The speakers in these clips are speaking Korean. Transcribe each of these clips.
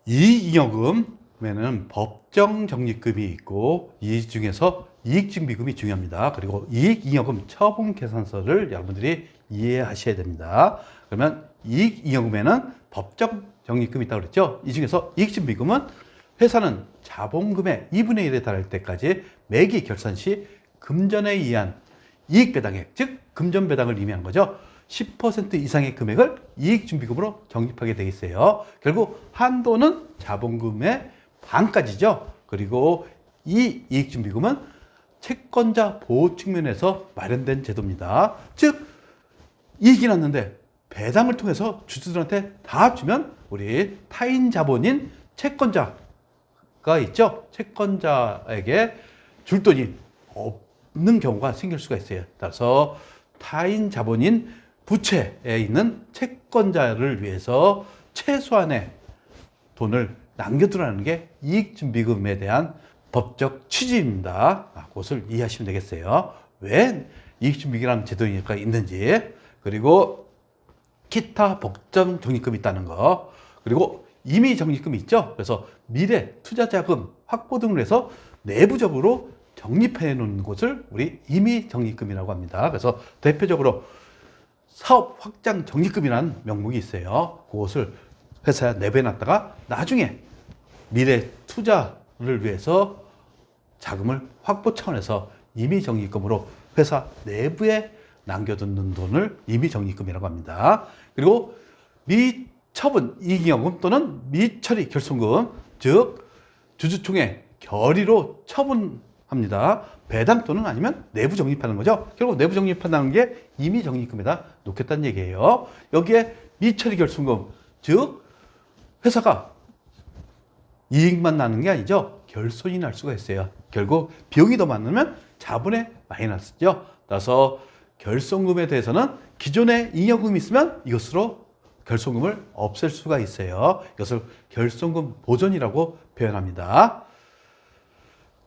이익잉여금에는 법정 적립금이 있고 이 중에서 이익증비금이 중요합니다. 그리고 이익잉여금 처분 계산서를 여러분들이 이해하셔야 됩니다. 그러면 이익잉여금에는 법정 적립금이 있다고 그랬죠. 이 중에서 이익증비금은 회사는 자본금의 2분의 1에 달할 때까지 매기 결산 시 금전에 의한 이익배당액, 즉 금전배당을 의미하는 거죠. 10% 이상의 금액을 이익준비금으로 적립하게 되어 있어요. 결국 한도는 자본금의 반까지죠. 그리고 이 이익준비금은 채권자 보호 측면에서 마련된 제도입니다. 즉 이익이 났는데 배당을 통해서 주주들한테 다 주면 우리 타인 자본인 채권자가 있죠. 채권자에게 줄 돈이 없는 경우가 생길 수가 있어요. 따라서 타인 자본인 부채에 있는 채권자를 위해서 최소한의 돈을 남겨두라는 게 이익준비금에 대한 법적 취지입니다. 그것을 이해하시면 되겠어요. 왜 이익준비금이라는 제도가 있는지, 그리고 기타 법정 적립금이 있다는 거, 그리고 임의 적립금이 있죠. 그래서 미래 투자 자금 확보 등을 해서 내부적으로 적립해 놓는 곳을 우리 임의 적립금이라고 합니다. 그래서 대표적으로 사업 확장 적립금이라는 명목이 있어요. 그것을 회사에 내배놨다가 나중에 미래 투자를 위해서 자금을 확보 차원에서 임의 적립금으로 회사 내부에 남겨두는 돈을 임의 적립금이라고 합니다. 그리고 미처분 이익잉여금 또는 미처리 결손금, 즉 주주총회 결의로 처분합니다. 배당 또는 아니면 내부 적립하는 거죠. 결국 내부 적립한다는 게 임의 적립금에다 놓겠다는 얘기예요. 여기에 미처리 결손금, 즉 회사가 이익만 나는 게 아니죠. 결손이 날 수가 있어요. 결국 비용이 더 많으면 자본의 마이너스죠. 따라서 결손금에 대해서는 기존에 잉여금이 있으면 이것으로 결손금을 없앨 수가 있어요. 이것을 결손금 보존이라고 표현합니다.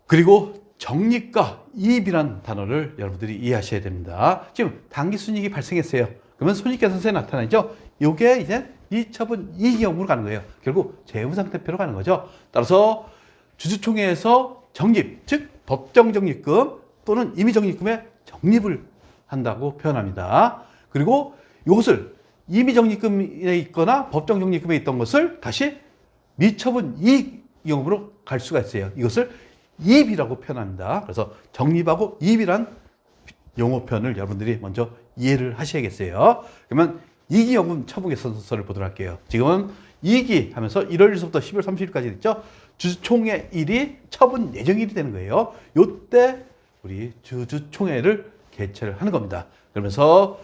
그리고 적립과 이입이란 단어를 여러분들이 이해하셔야 됩니다. 지금 당기순이익이 발생했어요. 그러면 손익계산서에 나타나죠. 이게 이제 미처분 이익잉여금으로 가는 거예요. 결국 재무상태표로 가는 거죠. 따라서 주주총회에서 적립, 즉 법정 적립금 또는 임의 적립금에 적립을 한다고 표현합니다. 그리고 이것을 임의 적립금에 있거나 법정 적립금에 있던 것을 다시 미처분 이익잉여금으로 갈 수가 있어요. 이것을 이입이라고 표현합니다. 그래서 적립하고 이입이란 용어 표현을 여러분들이 먼저 이해를 하셔야겠어요. 그러면 이익잉여금 처분 계산서를 보도록 할게요. 지금은 이익이 하면서 1월 1일부터 12월 30일까지 됐죠. 주주총회 일이 처분 예정일이 되는 거예요. 이때 우리 주주총회를 개최를 하는 겁니다. 그러면서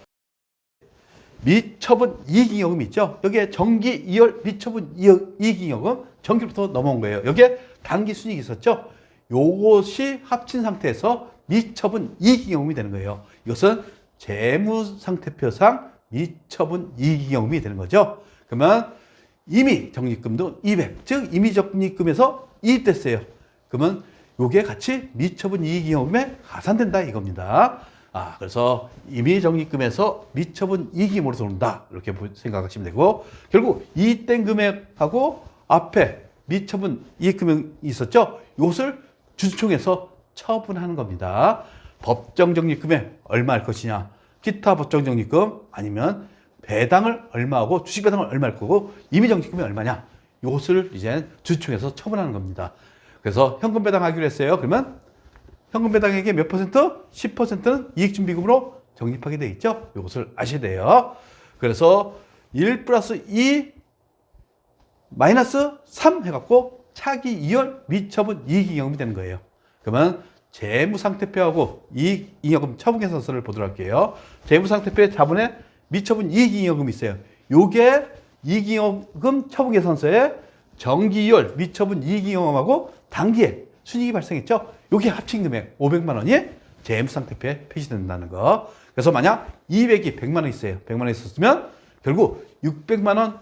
미처분 이익잉여금이 있죠. 여기에 정기 2월 미처분 이익잉여금 정기부터 넘어온 거예요. 여기에 당기순이익이 있었죠. 요것이 합친 상태에서 미처분 이익잉여금이 되는 거예요. 이것은 재무상태표상 미처분 이익잉여금이 되는 거죠. 그러면 임의 적립금도 200, 즉 임의 적립금에서 이입됐어요. 그러면 요게 같이 미처분 이익잉여금에 가산된다 이겁니다. 그래서 임의 적립금에서 미처분 이익잉여금으로 들어온다 이렇게 생각하시면 되고, 결국 이익된 금액하고 앞에 미처분 이익금이 있었죠. 이것을 주주총회에서 처분하는 겁니다. 법정 적립금에 얼마 할 것이냐, 기타 법정 적립금 아니면 배당을 얼마 하고 주식 배당을 얼마 할 거고 임의 적립금이 얼마냐, 이것을 이제 주주총회에서 처분하는 겁니다. 그래서 현금 배당하기로 했어요. 그러면 현금 배당액의 몇 퍼센트? 10%는 이익준비금으로 적립하게 돼 있죠. 이것을 아셔야 돼요. 그래서 1 플러스 2 마이너스 3 해갖고 차기 2월 미처분 이익잉여금이 되는 거예요. 그러면 재무상태표하고 이익잉여금 처분계산서를 보도록 할게요. 재무상태표에 자본에 미처분 이익잉여금이 있어요. 요게 이익잉여금 처분계산서에 정기 2월 미처분 이익잉여금하고 단기에 순이익이 발생했죠. 요게 합친 금액 500만 원이 재무상태표에 표시된다는 거. 그래서 만약 200이 100만 원 있어요. 100만 원 있었으면 결국 600만 원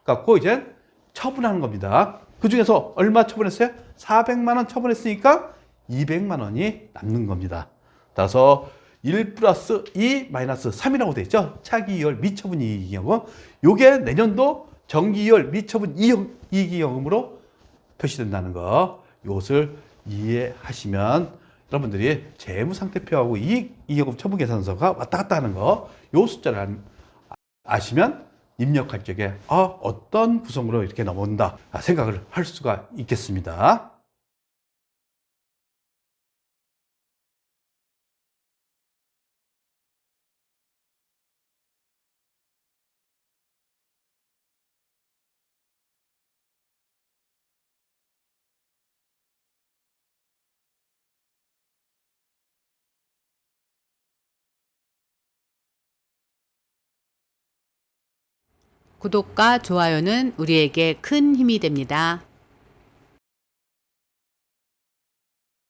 갖고 이제 처분하는 겁니다. 그 중에서 얼마 처분했어요? 400만 원 처분했으니까 200만 원이 남는 겁니다. 따라서 1 플러스 2 마이너스 3이라고 되어 있죠. 차기 2월 미처분 이익잉여금. 요게 내년도 정기 2월 미처분 이익이익금으로 표시된다는 거, 이것을 이해하시면 여러분들이 재무상태표하고 이익이익금 처분계산서가 왔다 갔다 하는 거, 요 숫자를 아시면 입력할 적에 어떤 구성으로 이렇게 넘어온다 생각을 할 수가 있겠습니다. 구독과 좋아요는 우리에게 큰 힘이 됩니다.